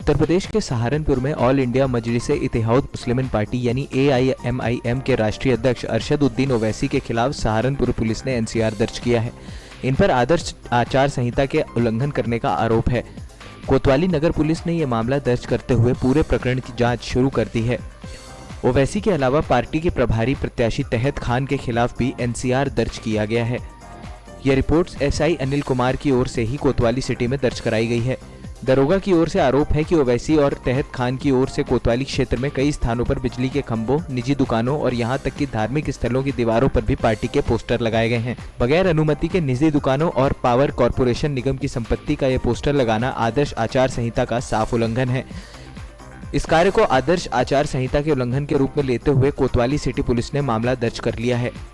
उत्तर प्रदेश के सहारनपुर में all India मजलिस-ए-इत्तेहाद मुस्लिमीन party यानी AIMIM के राष्ट्रीय अध्यक्ष अरशद उद्दीन ओवैसी के खिलाफ सहारनपुर पुलिस ने NCR दर्ज किया है। इन पर आदर्श आचार संहिता के उल्लंघन करने का आरोप है। कोतवाली नगर पुलिस ने यह मामला दर्ज करते हुए पूरे प्रकरण की जांच शुरू कर दी है। ओवैसी के अलावा पार्टी के प्रभारी प्रत्याशी तहत खान के खिलाफ भी NCR दर्ज किया गया है। यह रिपोर्ट SI अनिल कुमार की ओर से ही कोतवाली सिटी में दर्ज कराई गई है। दरोगा की ओर से आरोप है कि ओवैसी और तहत खान की ओर से कोतवाली क्षेत्र में कई स्थानों पर बिजली के खंभों, निजी दुकानों और यहां तक कि धार्मिक स्थलों की दीवारों पर भी पार्टी के पोस्टर लगाए गए हैं। बगैर अनुमति के निजी दुकानों और पावर कॉरपोरेशन निगम की संपत्ति का यह पोस्टर लगाना आदर्श आचार संहिता का साफ उल्लंघन है। इस कार्य को आदर्श आचार संहिता के उल्लंघन के रूप में लेते हुए कोतवाली सिटी पुलिस ने मामला दर्ज कर लिया है।